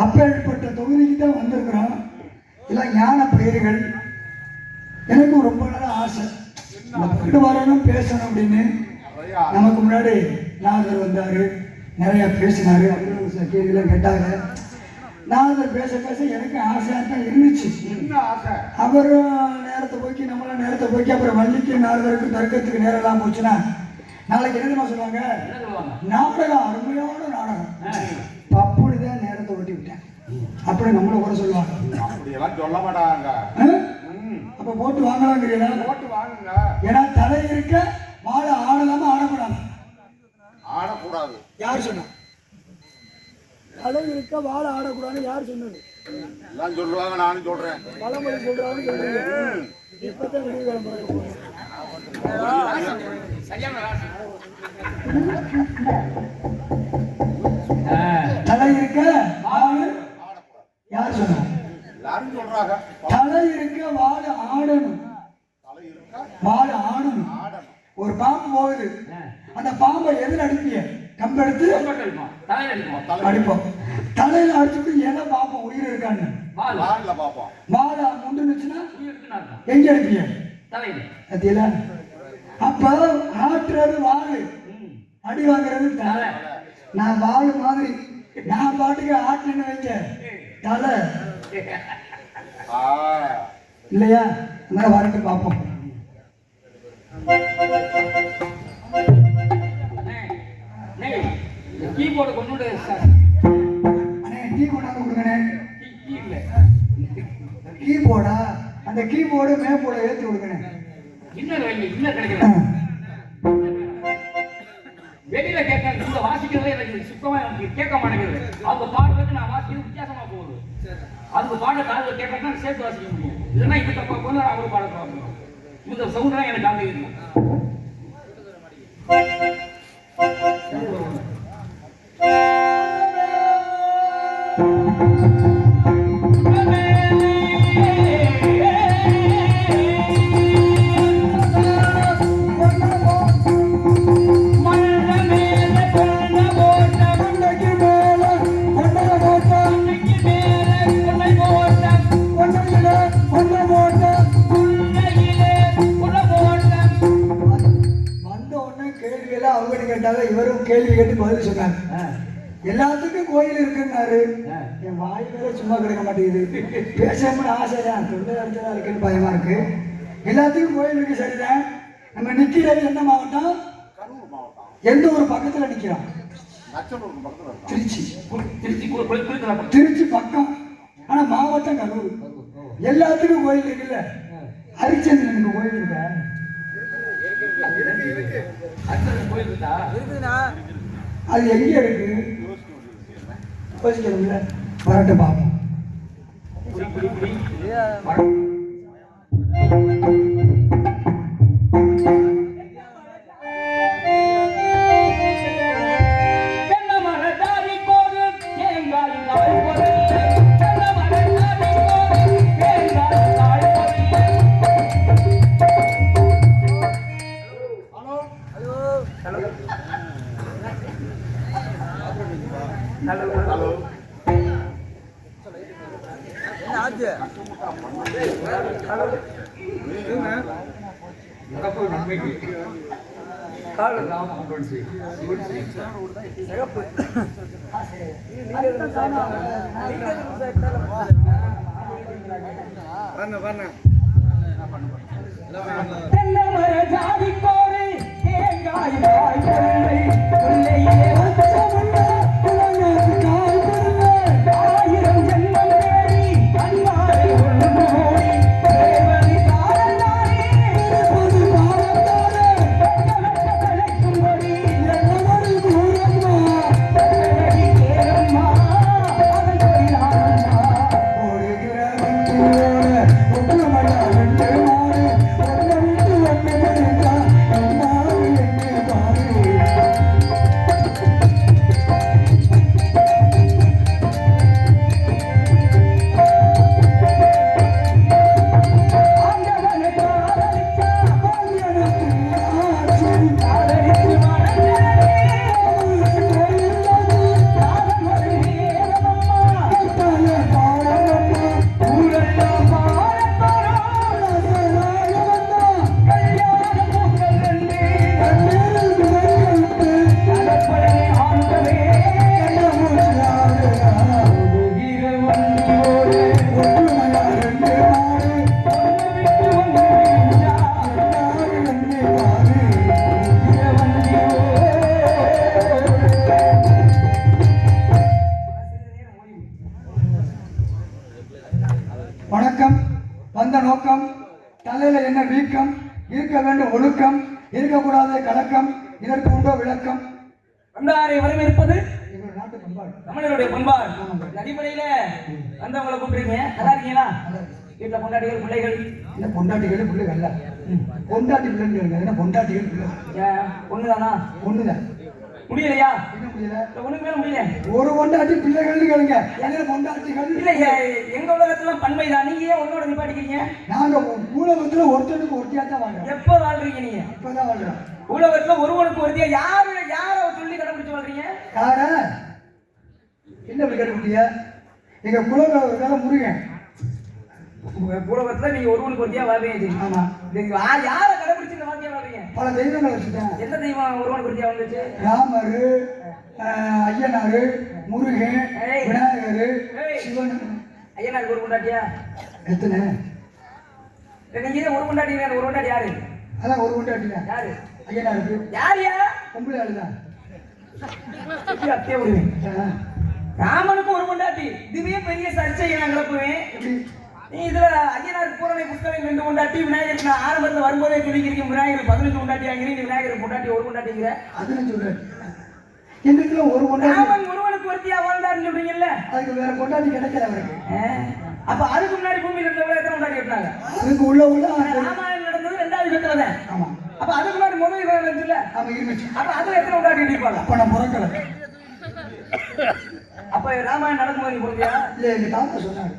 அப்பேற்பட்ட தொகுதிக்கு தான் வந்திருக்கிறோம். எல்லாம் ஞான பயிர்கள். எனக்கும் ரொம்ப நாள் ஆசை பக்கத்து வரணும் பேசணும் அப்படின்னு. நமக்கு முன்னாடி நாகர் வந்தார், நிறையா பேசினார், அப்படின்னு சில கேள்வியெல்லாம் கேட்டாங்க. நாகர் பேச பேச எனக்கு ஆசையாக தான் இருந்துச்சு. அவரும் நேரத்தை போக்கி நம்மளாம் நேரத்தை போக்கி அப்புறம் வள்ளிக்கு நாகருக்கு தர்க்கத்துக்கு நேரெல்லாம் போச்சுன்னா நாளைக்கு என்னமா சொல்லுவாங்க, நாடகம் அருமையான நாடகம் அப்படிதான் நேரத்தை ஓட்டி விட்டேன் அப்படி நம்மள கூட சொல்லுவாங்க. சொல்ல மாட்டாங்க. அப்ப போட்டு வாங்கலாங்கிறீங்களா? போட்டு வாங்குங்க. ஏன்னா தலை இருக்க வாழை ஆடலாமா ஆடக்கூடாது? ஆடக்கூடாது. யார் சொன்னா தலை இருக்க வாழை ஆடக்கூடாதுன்னு யார் சொன்னது? எல்லாம் சொல்லுவாங்க, நானும் சொல்றேன். பழமொழி சொல்றாங்க சொல்றீங்க. இப்பதான் வெளியே தலை இருக்க யார் சொன்னா? எல்லாரும் சொல்றாங்க. தலை இருக்க வாழை ஆடணும், வாழை ஆடணும். ஒரு பாம்பு போகுது, அந்த பாம்பை எதில் அடிப்பிய? கம்பெடுத்து அடிப்போம். தலையில அடிச்சுட்டு எதை பார்ப்போம் உயிர் இருக்கான்னு? வாழை முண்டுச்சுன்னா எங்க அடிப்பிய? அதுல அப்ப ஆட்டுறது வாழு, அடி வாங்குறது தலை. நான் வாழு மாதிரி நான் பாட்டுக்கு ஆட்டுன்னு வைக்க தலை இல்லையா? அந்த வரட்டு பார்ப்போம். கீபோர்டு கொண்டு டீ கொண்டாந்து கொடுங்கண்ணே. கீபோர்டா? அந்த கீபோர்டு மேப்போட ஏற்றி கொடுங்கண்ணே. இன்னும் கிடைக்கிறேன். வெளியில கேட்க இந்த வாசிக்கிறதே எனக்கு சுத்தமா எனக்கு கேட்க மாட்டேங்குது. அவங்க பாடுறதுக்கு நான் வாசிக்கிறது வித்தியாசமா போகுது. அதுக்கு பாட காதுல கேட்கறதுனா சேர்த்து வாசிக்க முடியும். இல்லைன்னா இது தப்பா போனா அவரு பாட பார்க்கணும். இந்த சவுண்ட் தான் எனக்கு காது இருக்கு. இவரும் கேள்வி கேட்டு பதில் சொன்னாங்க. எல்லாத்துக்கும் கோயில் இருக்குன்னாரு. என் வாய் வேற சும்மா கிடக்க மாட்டேங்குது. பேசணும்னு ஆசைதான், தொண்டை அடிச்சதா இருக்குன்னு பயமா இருக்கு. எல்லாத்துக்கும் கோயில் இருக்கு சரிதான். நம்ம நிக்கிறது எந்த மாவட்டம்? எந்த ஒரு பக்கத்துல நிக்கிறோம்? திருச்சி. திருச்சி பக்கம், ஆனா மாவட்டம் கரூர். எல்லாத்துக்கும் கோயில் இருக்குல்ல. ஹரிச்சந்திரனுக்கு கோயில் இருக்கா? அது எங்க இருக்கு? யோசிக்கணும்ல. வரட்டு பாப்போம். வணக்கம், வந்த நோக்கம், தலையில என்ன வீக்கம், இருக்க வேண்டும் ஒழுக்கம், இருக்கக்கூடாத கலக்கம், இதற்கு உண்டோ விளக்கம். வந்தாரை வரவேற்பது எங்கள் நாட்டு பண்பாடு. தமிழருடைய பண்பாடு. இந்த அடிப்படையில வந்தவங்களை கூப்பிடுறீங்க. நல்லா இருக்கீங்களா? வீட்டுல பொண்டாட்டிகள் பிள்ளைகள்? என்ன பொண்டாட்டிகள் பிள்ளைகள் அல்ல, பொண்டாட்டி பிள்ளைங்க. என்ன பொண்டாட்டிகள் பிள்ளை? ஒண்ணுதானா? ஒண்ணுதான். முடியலையா? என்ன முடியல? ஒண்ணுக்கு மேல முடியல. ஒரு பொண்டாட்டி பிள்ளைகள்னு கேளுங்க. என்ன பொண்டாட்டிகள்? இல்ல, எங்க உலகத்துல பண்பைதான். நீங்க ஏன் ஒன்னோட நிப்பாட்டிக்கிறீங்க? நாங்க உலகத்துல ஒருத்தனுக்கு ஒருத்தியா தான் வாழ்றோம். எப்ப வாழ்றீங்க நீங்க? இப்பதான் வாழ்றோம். உலகத்துல ஒருவனுக்கு ஒருத்தியா யார சொல்லி கடைபிடிச்சு வாழ்றீங்க? யார என்ன கடைபிடிக்க? எங்க குலகால முருகன். உலகத்துல நீங்க ஒருவனுக்கு ஒருத்தியா வாழ்றீங்க. ஆமா. யார கடைபிடிச்சு இந்த வாழ்க்கையா வாழ்றீங்க? பல தெய்வங்கள் வச்சுட்டேன். எந்த தெய்வம் ஒருவனுக்கு ஒருத்தியா வந்துச்சு? ராமரு, ஐயனாரு, முருகன், விநாயகரு, சிவன். ஐயனாருக்கு ஒரு பொண்டாட்டியா? எத்தனை? நீங்க ஒரு பொண்டாட்டி, ஒரு பொண்டாட்டி யாரு? அதான் ஒரு பொண்டாட்டியா? யாரு? ஐயனாருக்கு. யாரியா? பொம்பளை ஆளுதான். அத்தைய விடுவேன். ராமனுக்கு ஒரு பொண்டாட்டி. இதுவே பெரிய சர்ச்சையை நான் கிளப்புவேன். நீ இதுல ஐயனாருக்கு பூரணை புத்தகம் 2 பொண்டாட்டி, விநாயகருக்கு நான் ஆரம்பத்தில் வரும்போதே சொல்லிக்கிறீங்க விநாயகர் 15 பொண்டாட்டி ஆகிறீங்க, விநாயகர் பொண்டாட்டி ஒரு பொண்டாட்டிங்கிற. அதுன்னு சொல்றேன். எங்களுக்குள்ள ஒரு பொண்டாட்டி. ராமன் ஒருவனுக்கு ஒருத்தியா வாழ்ந்தாருன்னு சொல்றீங்கல்ல, அதுக்கு வேற பொண்டாட்டி கிடைக்கல அவருக்கு. அப்ப அதுக்கு முன்னாடி பூமியில இருந்தவங்க எத்தனை பொண்டாட்டி இருந்தாங்க? அதுக்கு உள்ள ராமாயணம் நடந்தது 2வது யுகத்துலதான். ஆமா. அப்ப அதுக்கு முன்னாடி முதல் யுகம் இருந்துச்சுல்ல. ஆமா, இருந்துச்சு. அப்ப அதுல எத்தனை பொண்டாட்டி இருப்பாங்க? அப்ப நான் பிறக்கல. அப்ப ராமாயணம் நடக்கும்போது நீ பிறந்தியா? இல்ல, எங்க தாத்தா சொன்னாரு.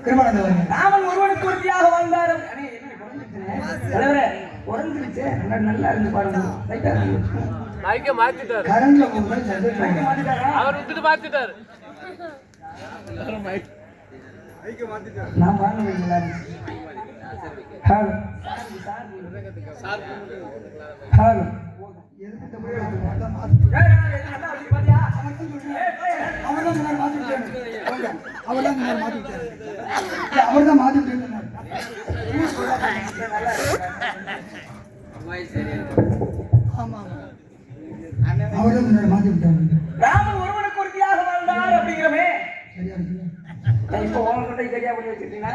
கிருபானந்தவர். ராமன் ஒருவனுக்கு ஒருத்தியாக வாழ்ந்தார். உறந்துருச்சு. நல்லா இருந்து பாருங்க. கரண்ட்ல போகும்போது அவர் விட்டுட்டு மாத்திட்டாரு. நான் வாங்க எல்லாரும். Hello hello. எதுக்கிட்ட போய் அவர்தான் மாத்திட்டேன். அவர்தான் முன்னாடி மாத்தி விட்டாங்க. ராமன் ஒருவனுக்கு ஒருத்தியாக வாழ்ந்தார் அப்படிங்கிறமே சரியா இருக்கு. இப்போ உங்ககிட்ட சரியா பண்ணி வச்சிருக்கீங்கன்னா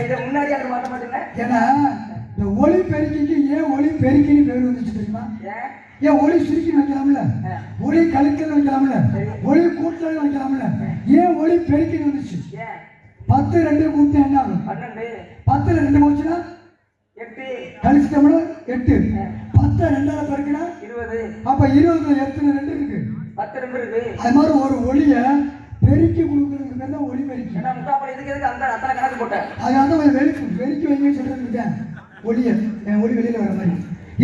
இதை முன்னாடி அதை மாற்ற மாட்டேங்க. ஏன்னா இந்த ஒளி பெருக்கிக்கு ஏன் ஒளி பெருக்கின்னு பேர் வந்துச்சு தெரியுமா? ஏன் ஒளி சுருக்கி வைக்கலாம்ல, ஒளி கழிக்கல் வைக்கலாம்ல, ஒளி கூட்டல் வைக்கலாம்ல, ஏன் ஒளி பெருக்கின்னு வந்துச்சு? 10 2 கூட்ட என்ன ஆகும்? 12. 10 2 போச்சுன்னா 8. கழிச்சிட்டோம்னா 8. 10 2ஆல பெருக்கினா 20. அப்ப 20 எத்தனை 2 இருக்கு? 10 2 இருக்கு. அது மாதிரி ஒரு ஒளிய பெருக்கி கொடுக்கறதுக்கு பேர் தான் ஒளி பெருக்கி. ஏன்னா முக்காப்படி எதுக்கு அந்த அத்தனை கணக்கு போட்டேன். அதனால தான் வெறுக்கி வைங்கன்னு சொல்றது. ஒளிய ஒளி வெளியில வர மாதிரி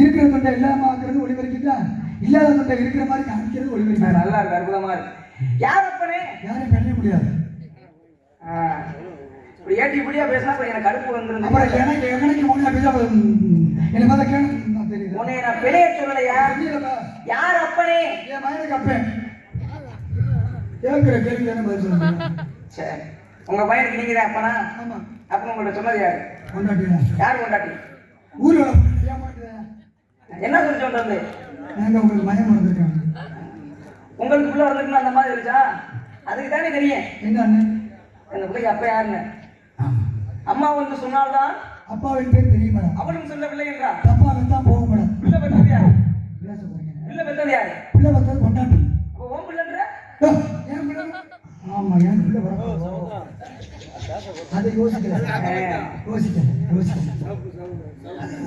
இருக்கிற தொண்டை இல்லாம ஆக்குறது ஒளி பெருக்கிதான், இல்லாத தொண்டை இருக்கிற மாதிரி காமிக்கிறது ஒளி பெருக்கி. நல்லா இருக்கு, அற்புதமா இருக்கு. யார் அப்பனே? யாரையும் கழிய முடியாது. இப்படி ஏற்றி இப்படியா பேசினா எனக்கு கடுப்பு வந்துருந்து. அப்புறம் எனக்கு ஒண்ணு அப்படிதான் என்ன பார்த்தா கேட்க தெரியுது. உன்னை நான் பெரிய சொல்லலையா? யார் அப்பனே? என் மகனுக்கு அப்பேன். கேட்கிற கேள்வி தானே பதில் சொல்லுங்க. சரி, உங்க பையனுக்கு நீங்க தான் அப்பனா? ஆமா. அப்ப உங்கள்ட்ட சொன்னது யாரு? கொண்டாட்டியா? யார் கொண்டாட்டி? ஊர்ல என்ன சொல்லி சொல்றது? நாங்க உங்களுக்கு மயம் வந்திருக்காங்க. உங்களுக்கு பிள்ளை வந்திருக்குன்னா அந்த மாதிரி இருந்துச்சா? அதுக்கு தானே தெரியும். என்ன அண்ணன்? அந்த பிள்ளைக்கு அப்பா யாருன்னு அம்மா வந்து சொன்னால்தான் அப்பாவின் பேர் தெரியும் மேடம். அவனும் சொல்ல பிள்ளை என்றா அப்பாவின் தான் போகும் மேடம். பிள்ளை பெற்றது யாரு? பேச போறீங்க. பிள்ளை பெற்றது யாரு? பிள்ளை பார்த்தது கொண்டாட்டி. அப்போ ஓம் பிள்ளைன்ற ஏன் பிள்ளை? ஆமா, ஏன் பிள்ளை வர அதை யோசிக்கல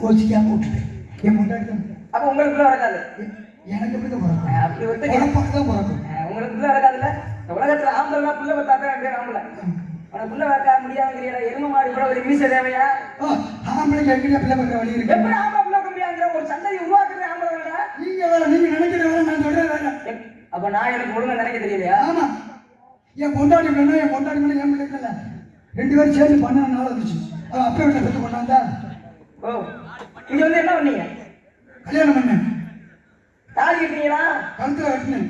யோசிக்காம விட்டுட்டேன். என் முன்னாடி அப்ப உங்களுக்கு பிள்ளை நடக்காது. எனக்கு எப்படி தான் பிறக்கும்? அப்படி விட்டு தான் பிறக்கும். உங்களுக்கு பிள்ளை நடக்காதுல்ல. இந்த உலகத்துல ஆம்பளை பிள்ளை பார்த்தாதான் பேர் ஆம்பளை. உனக்கு பிள்ளை வைக்க முடியாதுங்கிற எரும மாறி கூட ஒரு மீச தேவையா? ஆம்பளைக்கு எங்கேயா பிள்ளை பார்க்குற வழி இருக்கு? எப்படி ஆம்பளை பிள்ளை முடியாதுங்கிற ஒரு சந்தையை உருவாக்குறது ஆம்பளை வேற. நீங்க வேற, நீங்க நினைக்கிற வேற, நான் சொல்றேன் வேற. அப்ப நான் எனக்கு ஒழுங்கா நினைக்க தெரியலையா? ஆமா, என் கொண்டாடி வேணும், என் கொண்டாடி வேணும், என் பிள்ளைக்கு இல்லை. 2 பேரும் சேர்ந்து பண்ண நாள் வந்துச்சு. அவன் அப்பா வீட்டை பெற்று கொண்டாந்தா. ஓ, இங்க வந்து என்ன பண்ணீங்க? கல்யாணம் பண்ணேன். தாலி கட்டினீங்களா? கழுத்துல கட்டினேன்.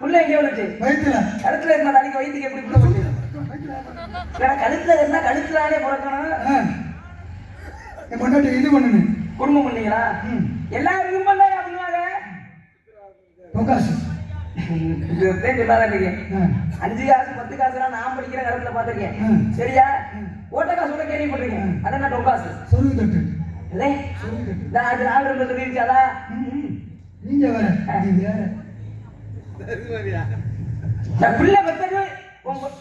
புள்ள எங்கே வந்துச்சு? வயிற்றுல. கழுத்துல இருந்தா தாலிக்கு வயிற்றுக்கு எப்படி புள்ள போச்சு? கழுத்துல இருந்தா கழுத்துலானே பிறக்கணும். என் கொண்டாட்டி இது பண்ணுனேன். குடும்பம் பண்ணீங்களா? எல்லாரும் பண்ணுவாங்க. பொங்காசு இதுதான் சொல்லாதான் இருக்கேன். ஆ. 5 காசு 10 காசுலாம் நான் படிக்கிற காலத்துல பார்த்திருக்கேன். சரியா? ஓட்ட காசு கூட கேள்விப்பட்டிருக்கேன். அதான் நான் டொக்காசு. சொருகு தட்டு. இல்லை? சொருகு தட்டு. நான் அது ஆர்டர் சொல்லிருச்சாதா? நீங்க வேற நீ வேற நான் பிள்ளை பெத்தது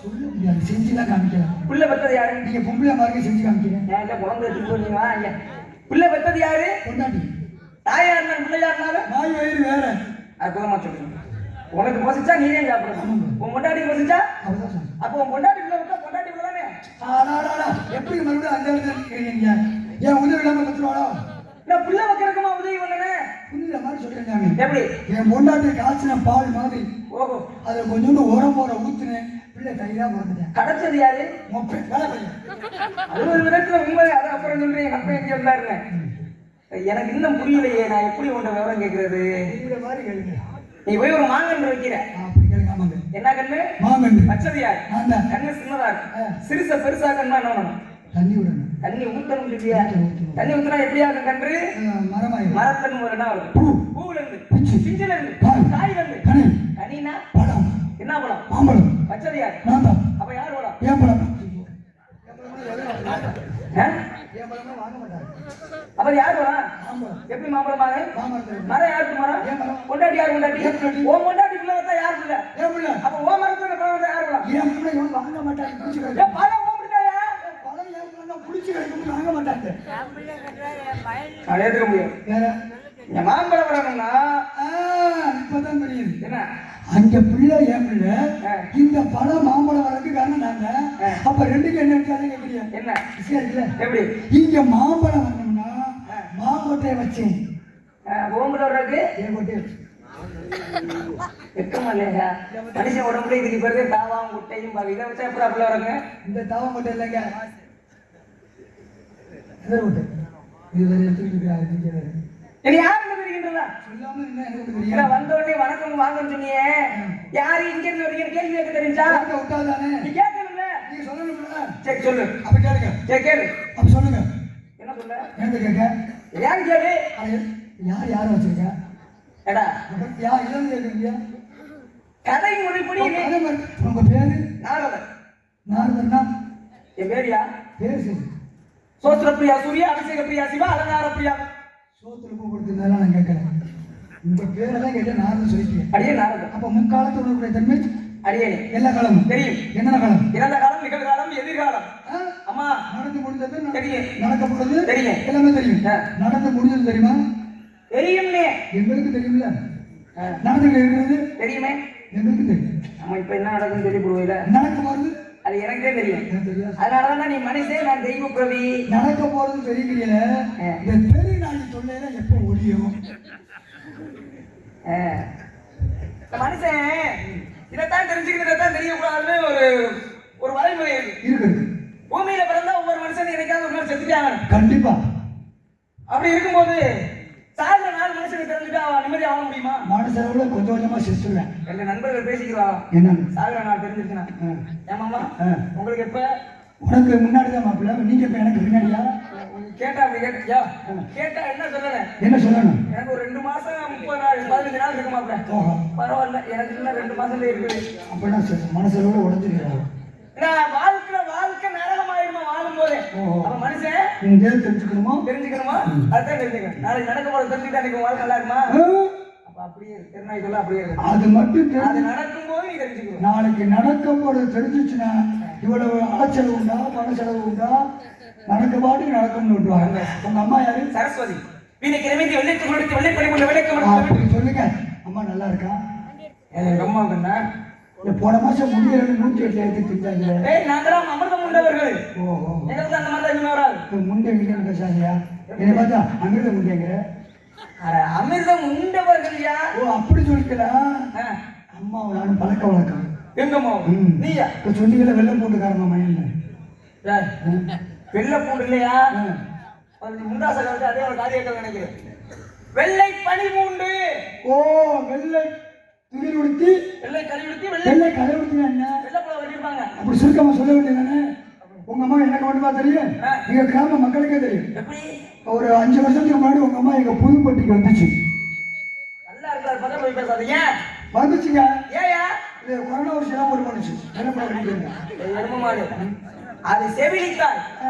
சொல்ல முடியாது, செஞ்சுதான் காமிக்கலாம். பிள்ளை பெத்தது யாரு? நீங்க பொம்பளை மாதிரி செஞ்சு காமிக்கிறேன். ஏன் இல்ல குழந்தை எடுத்துட்டு போனீங்க ஐயா. பிள்ளை பெத்தது யாரு? கொண்டாட்டி தாயா இருந்தாலும் பிள்ளையா இருந்தாலும் நாய் வயிறு வேற. அற்புதமா சொல்லுங்க. உனக்கு பசிச்சா நீயே சாப்பிடணும். உன் பொண்டாட்டி பசிச்சா அப்படிதான் சொல்றேன். அப்போ உன் பொண்டாட்டி பிள்ளை விட்டா பொண்டாட்டி பிள்ளை தானே. ஆடாடாடா, எப்படி மறுபடியும் அந்த இடத்துல நிக்கிறீங்க? ஏன் உதவி இல்லாம கத்துருவாளோ? நான் பிள்ளை வைக்கிறதுக்குமா உதவி பண்ணனே? புரியுற மாதிரி சொல்றேன் நானு. எப்படி? என் பொண்டாட்டி காய்ச்சின பால் மாதிரி ஓஹோ, அதை கொஞ்சோண்டு உரம் போற ஊத்துனேன், பிள்ளை கையில மறந்துட்டேன். கிடைச்சது யாரு? மொப்பை வேலை பையன். அது ஒரு விதத்துல உண்மை. அதை அப்புறம் சொல்றேன். எங்க அப்பா எங்க இருந்தாருங்க. எனக்கு இன்னும் புரியலையே. நான் எப்படி உன்ட விவரம் கேட்கறது? புரியுற மாதிரி கேளுங்க. நீ போய் ஒரு மாங்கன்று வைக்கிற. அப்படி கேளுங்க. ஆமாங்க, என்ன கண்ணு? மாங்கண்டு. வச்சது யாரு? நான் தான். கண்ணு சின்னதா இருக்கு. சிறுச பெருசா கண்ணா என்ன பண்ணணும்? தண்ணி விடணும். தண்ணி ஊத்தணும் இல்லையா? தண்ணி ஊத்துனா எப்படி ஆகும் கன்று? மரமாயிரும். மரத்தன் ஒரு என்ன வருது? பூ, பூவுல இருந்து, பிஞ்சு, பிஞ்சில இருந்து, காய், காயில இருந்து. கனி, கனினா பழம், என்ன பழம்? மாம்பழம். வச்சது யாரு? நான் தான். அப்ப யார் பழம்? ஏன் பழம்? ஆ? ஏன் பழம்னா வாங்க மாட்டாங்க. அப்ப யார் பழம்? மாம்பழம். எப்படி மாம்பழம் வாங்க? மாமரத்துல மரம் யாருக்கு மரம்? ஏன் மரம்? பொண்டாட்டி யார் பொண்டாட்டி? ஏன் பொண்டாட்டி? ஓ பொண்டாட்டி பிள்ளை வந்தா யார் பிள்ளை? ஏன் பிள்ளை? அப்ப ஓ மரத்துல பழம் வந்தா யார் பழம்? ஏன் பிள்ளை இவன் வாங்க மாட்டாங்க, புடிச்சு ஏ கிடைக்கும். பழம் ஓ பிள்ளையா? பழம் ஏன் பிள்ளைன்னா புடிச்சு கிடைக்கும், வாங்க மாட்டாங்க. நான் ஏத்துக்க முடியாது. வேற? இந்த மாம்பழம் வரணும்னா ஆ, இப்பதான் தெரியுது. என்ன? அங்க பிள்ளை ஏன் பிள்ளை, இந்த பழம் மாம்பழம் வரதுக்கு காரணம் நாங்க. அப்ப ரெண்டுக்கு என்ன வித்தியாசம் கேட்கறியா? என்ன? சரி இல்ல, எப்படி? இங்க மாம்பழம் வரணும்னா மாங்கொட்டையை வச்சேன். ஓம்புல வர்றதுக்கு ஏன் கொட்டையை வச்சு? வெக்கமா இல்லையா? மனுஷன் உடம்புல இதுக்கு பிறகு தாவாம் குட்டையும் பாவி. இதை வச்சா எப்படி அப்படி வரங்க? இந்த தாவம் கொட்டை இல்லைங்க, எதிர் கொட்டை. இது வேற எடுத்துக்கிட்டு இருக்கிறாரு, நீங்க வேற. இது யாருன்னு தெரிகின்றதா? சொல்லாம இருந்தா எனக்கு இல்ல, தெரியும். வந்த உடனே வணக்கம் வாங்கன்னு சொன்னியே. யாரு இங்க இருந்து வரீங்கன்னு கேள்வி கேட்க தெரிஞ்சா? கேட்க விட்டாதானே? நீ கேட்கணும்ல. நீங்க சொல்லணும்ல. சரி சொல்லு. அப்ப கேளுங்க. சரி கேளு. அப்ப சொல்லுங்க. என்ன சொல்ல? எனக்கு கேட்க. யாரு கேளு. அது யார் யாரை வச்சிருக்கா? எடா, யார் இல்லைன்னு கேட்குறீங்க? கதை முறைப்படி நீ அதே மாதிரி உங்க பேரு நாரதர். நாரதர்னா என் பேரியா? பேரு சரி. சோத்திர பிரியா சூர்யா, அபிஷேக பிரியா சிவா, அலங்கார பிரியா. சோத்துல பூ கொடுத்திருந்தாலும் நான் கேட்கறேன். உங்க பேரெல்லாம் கேட்டேன், நாரதர் சொல்லிட்டேன். அடியே நாரதர். அப்ப முக்காலத்து உணவுடைய தன்மை அடியே எல்லா காலமும் தெரியும். என்னென்ன காலம்? இறந்த காலம், நிகழ்காலம், எதிர்காலம். ஆ? அம்மா நடந்து முடிந்தது, தெரியும். நடக்க போறது தெரியும். எல்லாமே தெரியும். ஆ. நடந்து முடிஞ்சது தெரியுமா? தெரியும்னே. எங்களுக்கு தெரியும்ல. ஆ. நடந்துட்டு இருக்கிறது தெரியுமே. எங்களுக்கு தெரியும். நம்ம இப்ப என்ன நடக்குன்னு சொல்லி போடுவீல, நடக்க போறது அது எனக்கே தெரியும். எனக்கு தெரியாது. அதனாலதான் நீ மனுஷன், நான் தெய்வ பிரவி. நடக்க போறது தெரியுறீங்கள. இந்த தெரு நாளி தொல்லையில எப்ப ஒழியும்? மனுஷன் இதைத்தான் தெரிஞ்சுக்கணும், இதைத்தான் தெரியக்கூடாதுன்னு ஒரு வரைமுறை இருக்கு. இருக்குது. பூமியில பிறந்தா ஒவ்வொரு மனுஷன் என்னைக்காவது ஒரு நாள் செத்துட்டே ஆகணும். கண்டிப்பா. அப்படி இருக்கும்போது சார்ந்த நாள் மனுஷனுக்கு தெரிஞ்சுட்டு அவன் நிம்மதி ஆக முடியுமா? மனுஷனோட கொஞ்சம் கொஞ்சமா செத்துருவேன். ரெண்டு நண்பர்கள் பேசிக்கிறான். என்னன்னு? சாகுற நாள் தெரிஞ்சிருச்சுன்னா ஏமாமா உங்களுக்கு எப்ப? உனக்கு முன்னாடிதான் மாப்பிள்ள, நீங்க இப்ப எனக்கு பின்னாடியா? கேட்டா அப்படி கேட்டியா? கேட்டா என்ன சொல்லல? என்ன சொல்லணும்? எனக்கு ஒரு 2 மாசம் 30 நாள் 15 நாள் இருக்கு மாப்பிள்ள. ஓஹோ, பரவாயில்ல, எனக்கு இன்னும் 2 மாசம் இருக்குது. அப்படின்னா சரி, மனசோட உடஞ்சிருக்கிறாரு. நான் வாழ்க்கை நரகமாயிருமா வாழும் போதே. ஓஹோ. அப்ப மனுஷன் நீங்க தெரிஞ்சுக்கணுமோ? தெரிஞ்சுக்கணுமா? அதான் தெரிஞ்சுக்கணும். நாளைக்கு நடக்க போறது தெரிஞ்சுக்கிட்டு அன்னைக்கு வாழ்க்கை நல்லா இருக்குமா? அப்ப அப்படியே இருக்கு. திருநாய்க்குள்ள அப்படியே இருக்கு. அது மட்டும் அது தெரிஞ்சு நடக்கும் போது நீ தெரிஞ்சுக்கணும். நாளைக்கு நடக்க போறது தெரிஞ்சிச்சுன்னா இவ்வளவு அலைச்சல் உண்டா, பண செலவு உண்டா, நடக்க பாட்டுக்கு நடக்கும்னு விட்டுவாங்க. உங்க அம்மா யாரு? சரஸ்வதி. வீணைக்கு நிமித்தி வெள்ளைக்கு கொடுத்து வெள்ளைப்படி கொண்டு வெள்ளைக்கு அப்படி சொல்லுங்க. அம்மா நல்லா இருக்கா? எங்க அம்மா என்ன? இந்த போன மாசம் முடியல 108 எடுத்து திட்டாங்க. ஏய், நாங்களாம் அமிர்தம் உண்டவர்கள். ஓஹோ, எங்களுக்கு அந்த மாதிரி எதுவுமே வராது. முண்டை வீட்டு பேசாதியா? என்னை பார்த்தா அமிர்தம் முண்டைங்கிற. அட, அமிர்தம் உண்டவர்கள் யா? ஓ, அப்படி சொல்லிக்கலாம். அம்மாவை நானும் பழக்க வழக்கம். எங்கம்மா? நீயா? இப்ப சொன்னீங்களா வெள்ளம் போட்டுக்காரமா மயன்ல? வெள்ளை பூண்டு இல்லையா? முண்டாச கலந்து அதே ஒரு காரியத்தை நினைக்கிறேன். வெள்ளை பனி பூண்டு. ஓ, வெள்ளை துணி உடுத்தி வெள்ளை கறி உடுத்தி வெள்ளை கரை உடுத்தினா என்ன? வெள்ளைப்பழம் வெட்டிருப்பாங்க. அப்படி சுருக்கமா சொல்ல வேண்டியதானே? உங்க அம்மா எனக்கு மட்டுமா தெரியும்? எங்க கிராம மக்களுக்கே தெரியும். எப்படி? ஒரு 5 வருஷத்துக்கு முன்னாடி உங்க அம்மா எங்க புதுப்பட்டிக்கு வந்துச்சு. நல்லா இருக்காரு, பக்கம் போய் பேசாதீங்க. வந்துச்சுங்க. ஏயா இது கொரோனா ஒரு சில ஒரு மனுச்சு என்ன பண்ணிக்கிறீங்க? எரும மாடு அது செவிலித்தாய்,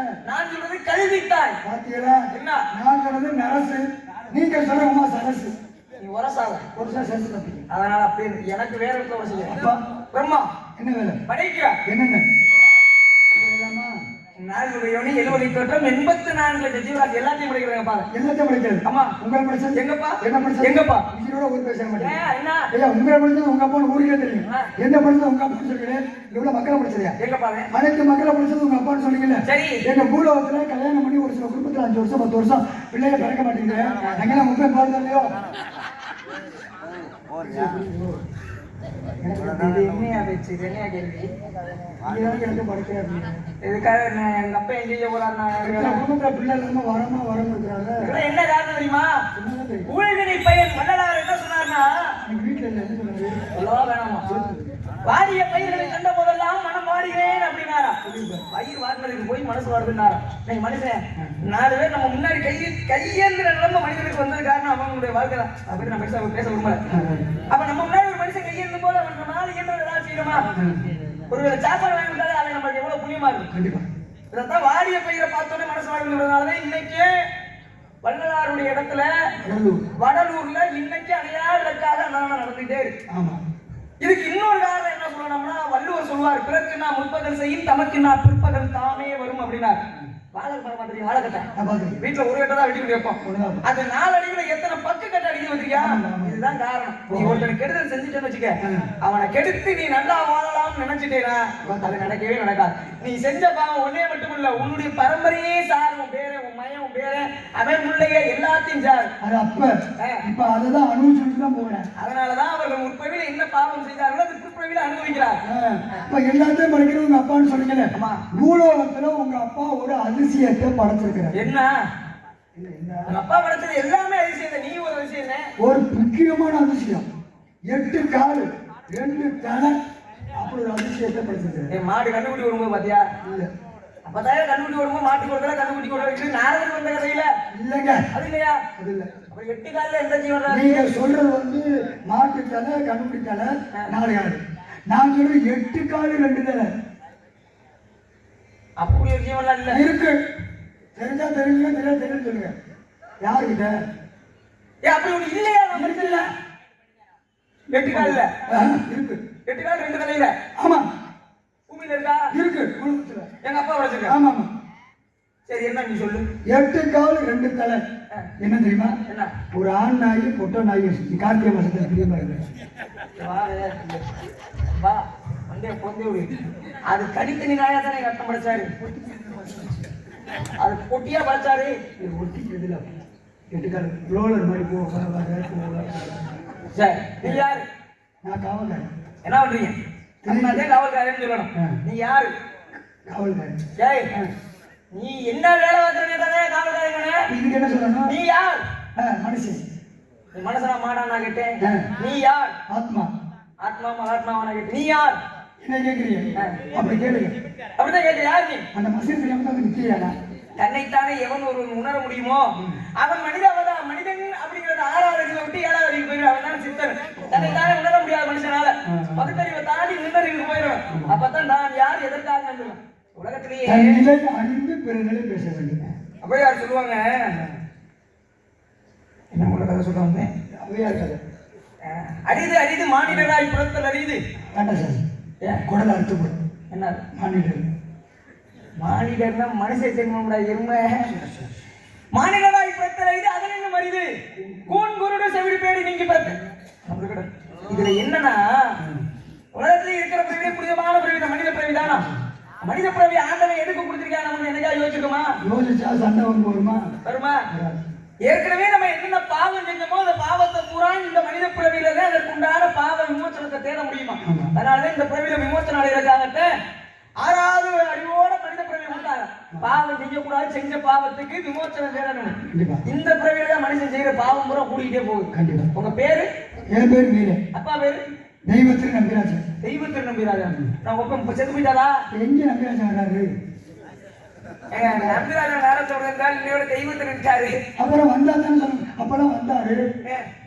நான் சொல்றது கல்வித்தாய். பாத்தீங்களா? என்ன நான் சொன்னது நரசு, நீங்க சொல்றமா சரசு. நீ உரசாத ஒரு சரசு தப்பி. அதனால அப்படி எனக்கு வேற இடத்துல உரசு. அப்பா பிரம்மா என்ன வேலை? படைக்கிறா என்னென்ன இதெல்லாமா? நாளுடையவனே 70 தோற்றம் 84 லட்சம் ஜீவராசி எல்லாத்தையும் படைக்கிறாங்க பாரு. எல்லாத்தையும் படிக்கிறது. ஆமா. உங்களை படிச்சது எங்கப்பா? என்ன படிச்சது? எங்கப்பா? உயிரோட ஒரு பேச மாட்டேன். என்ன ஐயா உங்களை படிச்சது உங்க அப்பான்னு ஊருக்கே தெரியும். என்ன படிச்சது உங்க அப்பா சொல்றீங்க? இவ்வளவு மக்களை படிச்சதையா? எங்கப்பா? அனைத்து மக்களை படிச்சது உங்க அப்பான்னு சொன்னீங்கல்ல. சரி. எங்க பூலோகத்துல கல்யாணம் பண்ணி ஒரு சில குடும்பத்துல 5 வருஷம் 10 வருஷம் பிள்ளைய பிறக்க மாட்டேங்குது. அங்கெல்லாம் முப்பை பாருங்க இல்லையோ? என்னையா பேச்சு? என்னையா கேள்வி? எனக்கு படிக்கிறது இதுக்காக எங்க அப்பா எங்க செய்ய போறாருன்னா குடும்பத்துல பிள்ளை இல்லாம வரமா இருக்கிறாங்க. இதெல்லாம் என்ன காரணம் தெரியுமா? என்னதான் தெரியும்? ஊழ்வினை பையன் வள்ளலார் என்ன சொன்னார்னா, எங்க வீட்டுல என்ன சொன்னாரு? சொல்லவா வேணாமா? வாடிய பயிர்களை கண்ட போதெல்லாம் மனம் வாடுகிறேன் அப்படின்னாரா. பயிர் வாடினதுக்கு போய் மனசு வாடுதுன்னாரா. இன்னைக்கு மனுஷன் 4 பேர் நம்ம முன்னாடி கையேந்திர நிலைமை மனிதனுக்கு வந்தது காரணம் அவங்களுடைய வாழ்க்கை தான். அதை பத்தி நான் பேச விரும்பல. அப்ப நம்ம முன்னாடி ஒரு மனுஷன் கையேந்தும் போது அவன் நம்ம நாலு இயந்திரம் ஏதாவது செய்யணுமா? ஒருவேளை சாப்பாடு வாங்கி விட்டாலே அது நம்மளுக்கு எவ்வளவு புண்ணியமா இருக்கும். கண்டிப்பா. இதான் வாடிய பயிரை பார்த்தோன்னே மனசு வாழ்ந்துறதுனாலதான் இன்னைக்கு வள்ளலாருடைய இடத்துல வடலூர்ல இன்னைக்கு அடையாள இலக்காக நடந்துட்டே இருக்கு. ஆமா. இதுக்கு இன்னொரு காரணம் என்ன சொல்லணும்னா, வள்ளுவர் சொல்வார், பிறகு நான் முற்பகல் செய்யும் தமக்கு நான் பிற்பகல் தாமே வரும் அப்படின்னாரு. வாழைக்கட்டை வீட்டுல ஒரு கட்டை தான் வெட்டி வைப்போம். அது 4 அடிக்குள்ள எத்தனை பக்கு கட்டை அடிக்க வச்சிருக்கியா? இதுதான் காரணம். நீ ஒருத்தனை கெடுதல் செஞ்சுட்டேன்னு வச்சுக்க, அவனை கெடுத்து நீ நல்லா வாழலாம்னு நினைச்சிட்டேனா அது நடக்கவே நடக்காது. நீ செஞ்ச பாவம் ஒன்னே மட்டும் இல்ல, உன்னுடைய பரம்பரையே சார், உன் பேரு உன் மயம் உன் பேரு அவன் முள்ளைய எல்லாத்தையும் சார். அது இப்ப அதுதான் அனுபவிச்சுட்டு தான் போறேன். அதனாலதான் அவர்கள் முற்பவில என்ன பாவம் செய்தார்களோ அது பிற்பவில அனுபவிக்கிறார். இப்ப எல்லாத்தையும் படிக்கிறது உங்க அப்பான்னு சொன்னீங்கல்ல. பூலோகத்துல உங்க அப்பா ஒரு அதிசயத்தை படைச்சிருக்கிறார். என்ன அப்பா படைச்சது எல்லாமே அதிசயம். நீ ஒரு அதிசயம். ஒரு முக்கியமான அதிசயம் 8 கால் 2 தலை அப்படி ஒரு அதிசயத்தை படைச்சிருக்கிறார். மாடு கண்டுபிடி வரும்போது பாத்தியா? இல்ல. அப்பதான் கண்டுபிடி வரும்போது மாட்டுக்கு ஒரு கண்டுபிடி கொடுக்க நாரதன் வந்த கதையில இல்லங்க. அது இல்லையா? அது இல்ல. அப்ப 8 கால்ல எந்த ஜீவன்? நீங்க சொல்றது மாட்டு தலை கண்டுபிடி தலை 4 கால். நான் சொல்றது 8 கால் 2 தலை. அப்படி ஒரு ஜீவன்லாம் இல்ல. இருக்கு. தெரிஞ்சா தெரியுங்க, தெரியும் சொல்லுங்க. யாருக்கிட்ட? அப்படி ஒண்ணு இல்லையா? நம்ம இருக்குல்ல 8 கால்ல இருக்கு. 8 கால் 2 தலையில. ஆமா. பூமியில இருக்கா? இருக்கு. குடும்பத்துல எங்க அப்பா வச்சிருக்க. ஆமா ஆமா. சரி என்ன நீ சொல்லு. 8 கால் 2 தலை என்ன தெரியுமா? என்ன? ஒரு ஆண் நாய் பொட்டை நாய். கார்த்திகை மாசத்துல பிரியமா இருக்கு. வா வந்தே பொந்தே விடு. அது கடித்தனி நாயா தானே கட்டம் படைச்சாரு. அது பொட்டியா படைச்சாரு. ஒட்டிக்கிறதுல 8 கால் ரோலர் மாதிரி போ. சரி நீ யாரு? நான் காவல்காரன். என்ன பண்றீங்க? அதே காவல்காரன்னு சொல்லணும். நீ யாரு? காவல்காரன். ஏய் நீ என்ன வேலை பார்க்கறேன்னு காவல்காரன். இதுக்கு என்ன சொல்லணும்? நீ யார்? மனுஷன். நீ மனசனா மாடா நான் கேட்டேன். நீ யார்? ஆத்மா. ஆத்மா மகாத்மாவா நான் கேட்டேன். நீ யார்? என்ன கேட்குறீங்க? அப்படி கேளுங்க. அப்படிதான் கேட்க. யார் நீ? அந்த மசில் தெரியாம தான் நிற்கிறானா? தன்னைத்தானே எவன் ஒரு உணர முடியுமோ அவன் மனிதன் அப்படிங்கிறது 6வது அறிவை விட்டு 7வது அறிவு போயிடும். அவன் தான் சித்தன். தன்னைத்தானே உணர முடியாத மனுஷனால பகுத்தறிவை தாண்டி நின்றறிவுக்கு போயிடும். அப்பதான் நான் யார் எதற்காக நம்புவேன் உலகத்திலேயே அறிந்து பிறகு பேச வேண்டும். அப்படியே யார் சொல்லுவாங்க? என்ன உள்ள கதை சொல்ல வந்தேன்? அவையார் கதை. அரிது அரிது மானிடராய் புறத்தல் அரிது. வேண்டாம் சார். குடல் அறுத்துப்படும். என்ன மானிடர்? மானிடர்னா மனுஷ ஜென்மம்டா எருமை. மானிடராய் பிறத்தல் அரிது. அதில் என்ன மரிது? கூன் குருடு செவிடு பேடி நீங்கி பிறத்த. இதுல என்னன்னா உலகத்துல இருக்கிற பிறவி புனிதமான பிறவி மனித பிறவி தானா? மனித பிறவி ஆண்டவன் எதுக்கு கொடுத்திருக்கான்? நம்ம என்னைக்கா யோசிச்சுக்கோமா? யோசிச்சா சண்டை வந்து வருமா? ஏற்கனவே நம்ம என்னென்ன பாவம் செஞ்சோமோ அந்த பாவத்தை பூரா இந்த மனித பிறவியில தான் அதற்கு உண்டான பாவ விமோச்சனத்தை தேட முடியுமா? அதனாலதான் இந்த பிறவியில விமோச்சனம் அடைகிறதுக்காக 6வது அறிவோட மனித பிறவி உண்டாரு. பாவம் செய்யக்கூடாது, செஞ்ச பாவத்துக்கு விமோச்சனம் தேடணும். இந்த பிறவியில தான் மனுஷன் செய்யற பாவம் பூரா கூடிக்கிட்டே போகுது. உங்க பேரு? என் பேரு மீரே. அப்பா பேரு? தெய்வத்திற்கு நம்பிராஜன். தெய்வத்திற்கு நம்பிராஜன். நான் ஒப்பம் செத்து போயிட்டாரா? எங்க நம்பிராஜன் வர்றாரு? நம்பிராஜன் வேற சொல்றாரு. இன்னையோட தெய்வத்திற்கு இருக்காரு. அப்புறம் வந்தாருன்னு சொல்லுங்க. அப்பெல்லாம் வந்தாரு.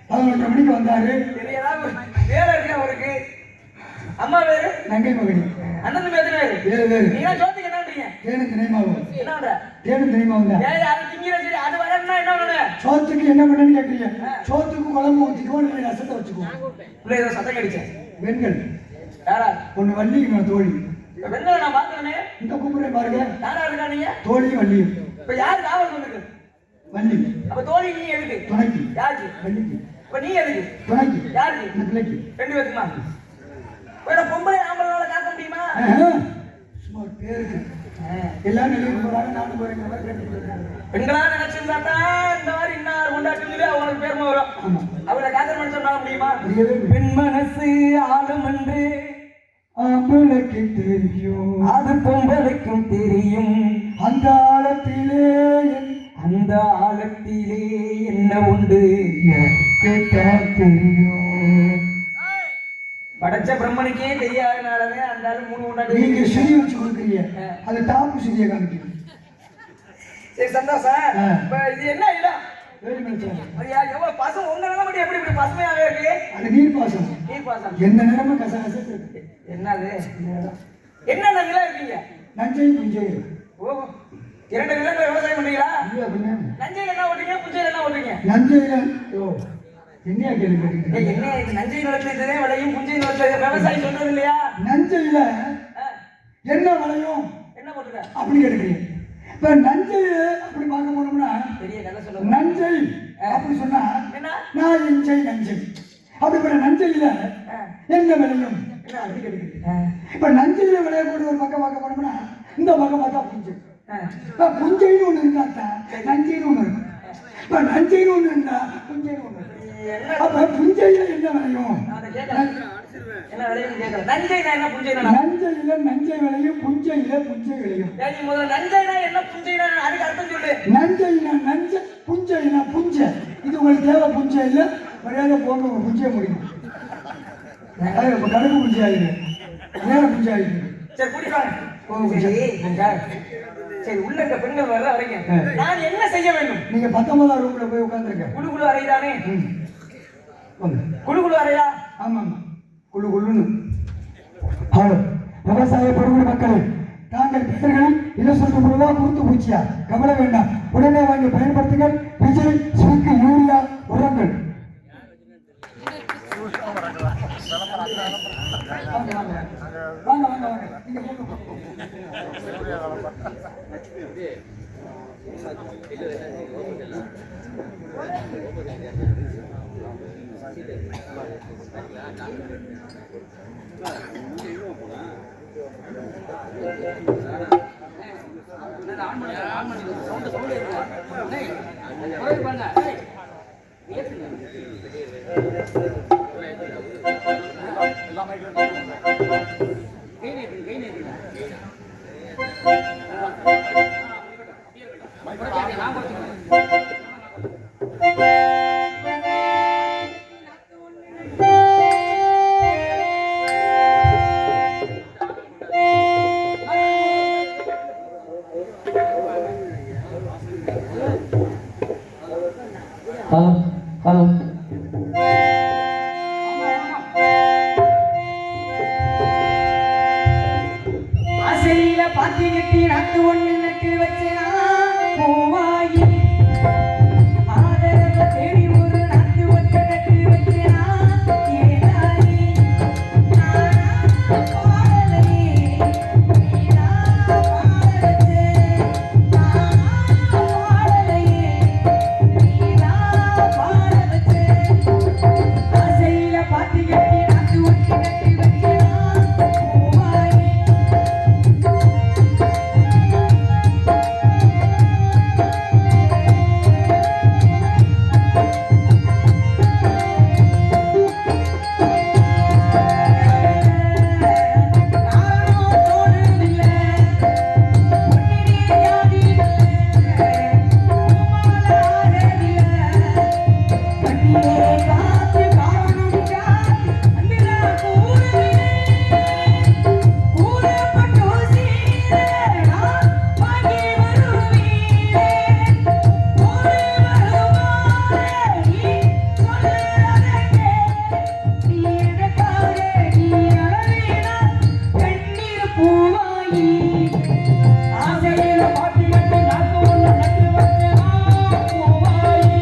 11:30 மணிக்கு வந்தாரு. ஏதாவது வேற இருக்கு அவருக்கு. அம்மா வேறு நங்கை மகனி அண்ணன் பேரு வேறு. வேறு நீங்க சோத்துக்கு என்னன்றீங்க? தேனும் திணைமாவும் என்னன்ற? தேனும் திணைமாவும் தான். ஏய் அது திங்கிற சரி அது வரணும்னா என்ன பண்ணணும்? சோத்துக்கு என்ன பண்ணுன்னு கேட்குறீங்க? சோத்துக்கு குழம்பு ஊற்றிக்கோ, இல்லை ரசத்தை வச்சுக்கோ. உள்ள ஏதோ சத்தம் கடிச்சேன். பெண்கள் யாரா? ஒன்று வள்ளி, இன்னொரு தோழி. பெண்களை நான் பார்க்கணுமே. இந்த கூப்பிடுறேன் பாருங்க. யாரா இருக்கா நீங்க? தோழியும் வள்ளியும். இப்ப யாரு காவல் கொண்டிருக்கு? வள்ளி அப்ப தோழி நீ எதுக்கு? துணைக்கு. யாருக்கு? வள்ளிக்கு. இப்ப நீ எதுக்கு? துணைக்கு. யாருக்கு? இந்த பிள்ளைக்கு. ரெண்டு பேருக்குமா? வேற பொம்பளை ஆம்பளைனால காக்க முடியுமா? சும்மா ஒரு பேருக்கு எல்லாரும் வெளியே போறாங்க, நானும் போறேங்கிற மாதிரி கேட்டுட்டு இருக்காங்க. பெண்களா நினைச்சிருந்தாட்டா இந்த மாதிரி இன்னார் கொண்டாட்டி சொல்லி அவங்களுக்கு பேர்மை வரும். ஆமா, அவளை காதல் பண்ண சொன்னால முடியுமா? முடியவே முடியாது. பெண் மனசு ஆழம் என்று ஆம்பளைக்கு தெரியும், அது பொம்பளைக்கும் தெரியும். அந்த ஆழத்திலே அந்த ஆழத்திலே என்ன உண்டு கேட்டால் தெரியும். படைச்ச பிரம்மனுக்கே தெரியாதனாலவே அந்த ஆளு மூணு கொண்டாட்டி. நீங்க சிறி வச்சு கொடுக்குறீங்க, அது டாப்பு சிறிய காமிக்கிறீங்க. சரி சந்தோஷம். இப்ப இது என்ன இடம்? வேறு நினைச்சாங்க. ஐயா எவ்வளவு பசம் உங்க நிலை மட்டும் எப்படி இப்படி பசுமையாவே இருக்கு? அது நீர் பாசனம். நீர் பாசம். எந்த நேரமும் கசகசத்து இருக்கு. என்னது? என்னென்ன நிலம் இருக்கீங்க? நஞ்சை புஞ்சை. ஓ இரண்டு நிலங்களை விவசாயம் பண்றீங்களா? இல்ல அப்படின்னா நஞ்சையில் என்ன ஓட்டுறீங்க, புஞ்சையில் என்ன ஓட்டுறீங்க? நஞ்சையில என்னையா கேள்வி கேட்டீங்க? என்ன இது நஞ்சை நிலத்துல இதுவே விளையும், புஞ்சை நிலத்துல விவசாயி சொல்றது இல்லையா? நஞ்சையில என்ன விளையும் என்ன போட்டுருக்க? அப்படி கேட்குறீங்க. இப்ப நஞ்சை அப்படி பார்க்க போனோம்னா பெரிய கதை சொல்லுங்க. நஞ்சை அப்படி சொன்னா என்ன? நான் இஞ்சை நஞ்சை. அப்படிப்பட்ட நஞ்சையில என்ன விளையும் என்ன அப்படி கேட்குறீங்க. இப்ப நஞ்சையில விளையக்கூடிய ஒரு பக்கம் பார்க்க போனோம்னா இந்த பக்கம் பார்த்தா புஞ்சை. இப்ப புஞ்சைன்னு ஒண்ணு இருந்தா நஞ்சைன்னு ஒண்ணு இருக்கும். இப்ப நஞ்சைன்னு ஒண்ணு இருந்தா புஞ்சைன்னு ஒண்ணு இருக்கு. அப்ப புஞ்சையில என்ன விளையும்? என்ன விளையும் கேட்கல. நஞ்சைனா என்ன, புஞ்சைனா? நஞ்சையில நஞ்சை விளையும், புஞ்சையில புஞ்சை விளையும். நீ முதல்ல நஞ்சைனா என்ன, புஞ்சைனா அதுக்கு அர்த்தம் சொல்லு. நஞ்சைனா நஞ்சை, புஞ்சைனா புஞ்சை. இது உங்களுக்கு தேவை புஞ்சை இல்ல, மரியாதை போங்க, உங்க புஞ்சைய முடியும். இப்ப கடுப்பு புஞ்சை ஆயிரு, வேற புஞ்சை ஆயிரு. சரி குடிப்பாங்க. சரி உள்ள இருக்க பெண்கள் வர்ற வரைங்க நான் என்ன செய்ய வேண்டும்? நீங்க 19ஆம் ரூம்ல போய் உட்கார்ந்துருங்க. குழு அறைதானே? குழு அறையா? ஆமா ஆமா, குழு குழுன்னு. ஹலோ விவசாய பெருங்குடி மக்களே, தாங்கள் பெயர்களில் இலவச ரூபா கொடுத்து பூச்சியா கவலை வேண்டாம், உடனே வாங்கி பயன்படுத்துங்கள். விஜய் ஸ்விக் யூரியா உரங்கள். வாங்க வாங்க வாங்க, நீங்க போங்க. ஹலோ ஆசையில பாத்தி கட்டி நாட்டு ஒண்ணு நட்டு வச்சா பூவாயி ஆதரவ தேடி ஒரு நாட்டு ஒண்ணு நட்டு வச்சா ஏதாயி ஆசையில பாட்டு கட்டி நாக்கு ஒண்ணு நட்டு வச்சேனா பூவாயி.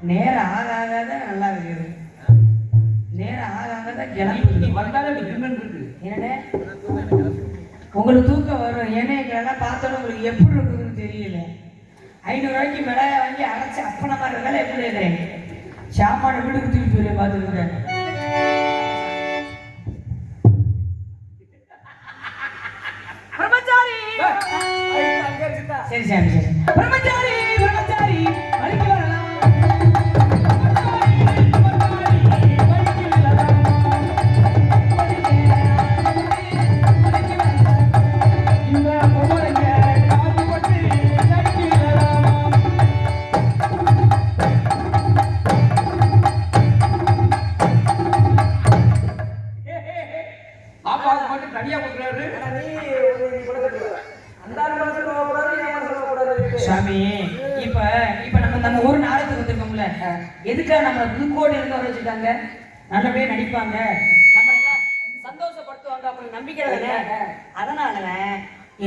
நேரம் ஆகாத நல்லா இருக்குது. நேரம் ஆகாத கிளம்பி வந்தாலே இருக்கு. ஏன்னே உங்களுக்கு தூக்கம் வரும். ஏன்னா எங்களெல்லாம் பார்த்தோன்னு உங்களுக்கு எப்படி இருக்குதுன்னு தெரியல. 500 ரூபாய்க்கு மிளகாய் வாங்கி அரைச்சி அப்பன மாதிரி இருந்தாலும் எப்படி இருக்கிறேன் சாப்பாடு வீட்டுக்கு தூக்கி போய் பார்த்துருக்கேன். சரி சரி சரி பிரம்மச்சாரி பிரம்மச்சாரி வலிக்கு வரலாம். சாமி இப்ப இப்ப நம்ம ஊர் நாடகத்துக்கு வந்திருக்கோம்ல, எதுக்காக நம்ம புதுக்கோடி இருந்து வர வச்சுட்டாங்க? நல்லபடியா நடிப்பாங்க, நம்ம எல்லாம் சந்தோஷப்படுத்துவாங்க அப்படின்னு நம்பிக்கை தானே. அதனால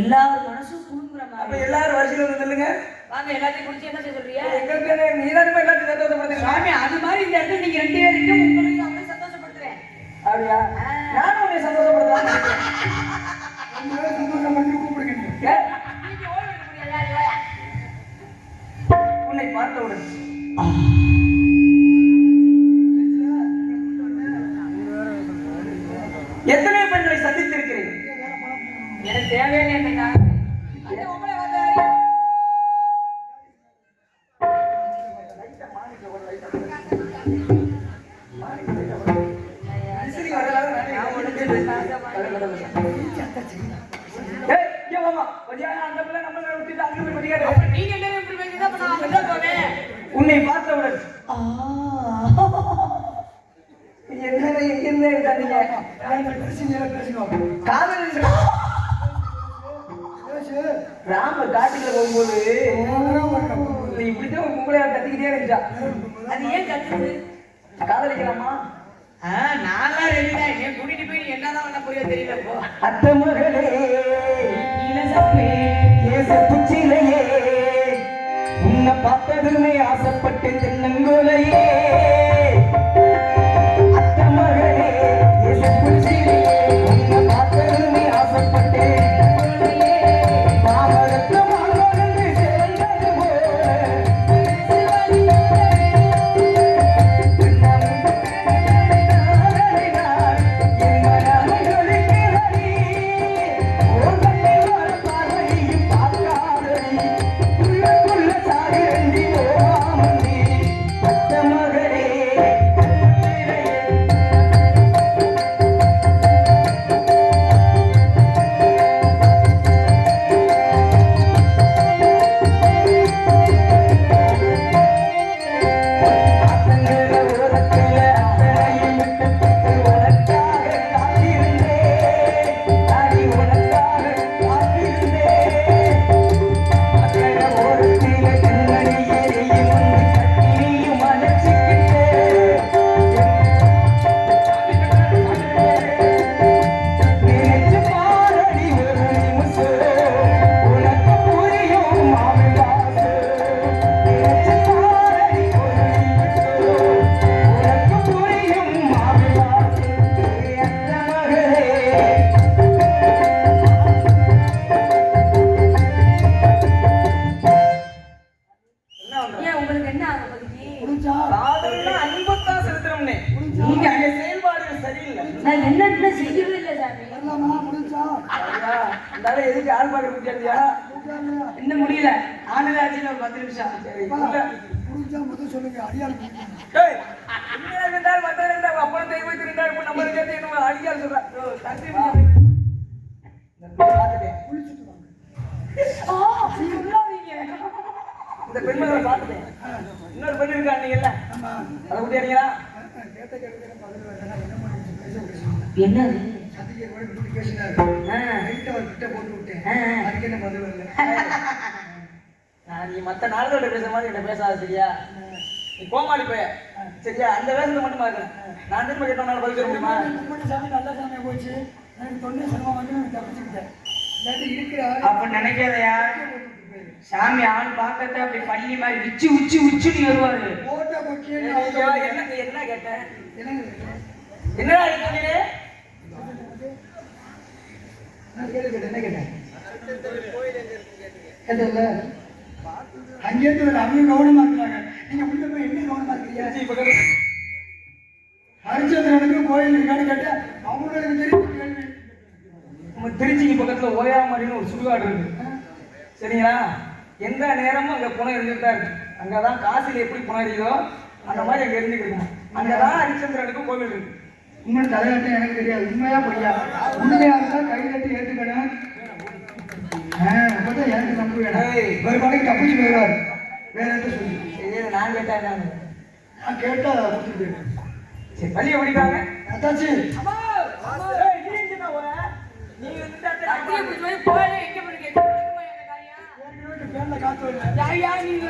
எல்லாரும் மனசும் குடுங்குற மாதிரி எல்லாரும் வரிசையில் வந்து நில்லுங்க. வாங்க எல்லாத்தையும் குடிச்சு என்ன செய்ய சொல்றியா? நீதானே எல்லாத்தையும் சந்தோஷப்படுத்துங்க சாமி. அது மாதிரி இந்த இடத்துல நீங்க 2 பேர் இருக்கு, உங்களையும் அவங்களே சந்தோஷப்படுத்துறேன். அப்படியா? நானும் உன்னை சந்தோஷப்படுத்துறேன். சந்தோஷம் கூப்பிடுங்க. உன்னை பார்த்தவுடன் எத்தனை பெண்களை சந்தித்திருக்கிறேன். எனக்கு தேவையில்லை. உன்னை பார்த்தவுடன் ராம காட்டுக்குள்ள போகும்போது நீ இப்படிதான் உங்களை கத்திக்கிட்டே இருந்துச்சா? அது ஏன் கத்துது? காதலிக்கலாமா? நான்லாம் ரெடி தான். என் கூட்டிட்டு போய் நீ என்னதான் பண்ண போறியோ தெரியல. போ அத்த மகளே புச்சிலையே உன்னை பார்த்ததுமே ஆசைப்பட்டு தென்னங்கோலையே. அத்த மகளே புச்சிலையே உன்னை பார்த்ததுமே ஆசைப்பட்டு மகளே நான் என்ன செய்யவே இல்லை சாமி. வரலாமா முடிஞ்சா ஐயா, இந்தால எதுக்கு ஆள் பார்க்க முடியாதியா? இன்னும் முடியல. ஆனதாச்சுன்னு ஒரு 10 நிமிஷம். சரி, முடிஞ்சா முதல் சொல்லுங்க அடியாள் டேய், இன்னும் இருந்தால் மத்த இருந்தால் அப்பறம் தெய்வம் இருந்தால் இப்ப நம்ம கேட்டு என்ன அடியால் சொல்றா. தந்தை பார்த்துட்டேன். இந்த பெண்மகளை பார்த்துட்டேன். இன்னொரு பெண் இருக்கா நீங்கல்ல? அதை விட்டியா? என்னது? நீ மத்த நாடுகளோட பேசுற மாதிரி என்ன பேசாத சரியா? நீ கோமாளி போய சரியா? அந்த வேஷத்தை மட்டும் பாக்குறேன். நான் திரும்ப கேட்டோம்னால பதில் சொல்ல முடியுமா? சாமி நல்ல சாமியா போச்சு. எனக்கு தொண்டை சிரமமா வந்து நான் தப்பிச்சுக்கிட்டேன். இல்லாட்டி இருக்கிற அப்ப நினைக்காதயா, சாமி ஆள் பார்க்கத்த அப்படி பள்ளி மாதிரி உச்சி உச்சி உச்சின்னு வருவாரு. போட்ட கொக்கியே என்ன கேட்டேன்? என்னங்க என்னடா கேட்டீங்க? நான் கேட்டேன் என்ன கேட்டேன் கேட்டல அங்கேருந்து ஒரு அவங்க கவனமா இருக்கிறாங்க. நீங்க உள்ள போய் என்ன கவனமா இருக்கிறீங்க? ஹரிச்சந்திரனுக்கு கோயில் இருக்கான்னு கேட்டேன். அவங்களுக்கு தெரியும் கேள்வி. நம்ம திருச்சிக்கு பக்கத்துல ஓயாமடின்னு ஒரு சுடுகாடு இருக்கு சரிங்களா? எந்த நேரமும் அங்க புனை இருந்துட்டு தான் இருக்கு. அங்கதான் காசில எப்படி புனை இருக்குதோ அந்த மாதிரி அங்க இருந்துட்டு இருக்குமா. அங்கதான் ஹரிச்சந்திரனுக்கு கோவில் இருக்கு. உண்மை தலையாட்டம் எனக்கு தெரியாது. உண்மையா பொய்யா? உண்மையா இருந்தா கை கட்டி ஏற்றுக்கணும். அப்பதான் எனக்கு நம்ப வேணும். ஒரு படைக்கு தப்பிச்சு போயிடுவார். வேற எந்த சொல்லி சரி, நான் கேட்டேன் என்னன்னு. நான் கேட்டா கொடுத்துட்டு போயிடுவேன். சரி, பள்ளியை படிக்கிறாங்க. அத்தாச்சி நீங்க அப்படியே போய் போய் எங்க போய் கேட்க பேர்ல காத்து வரல. யார் நீங்க?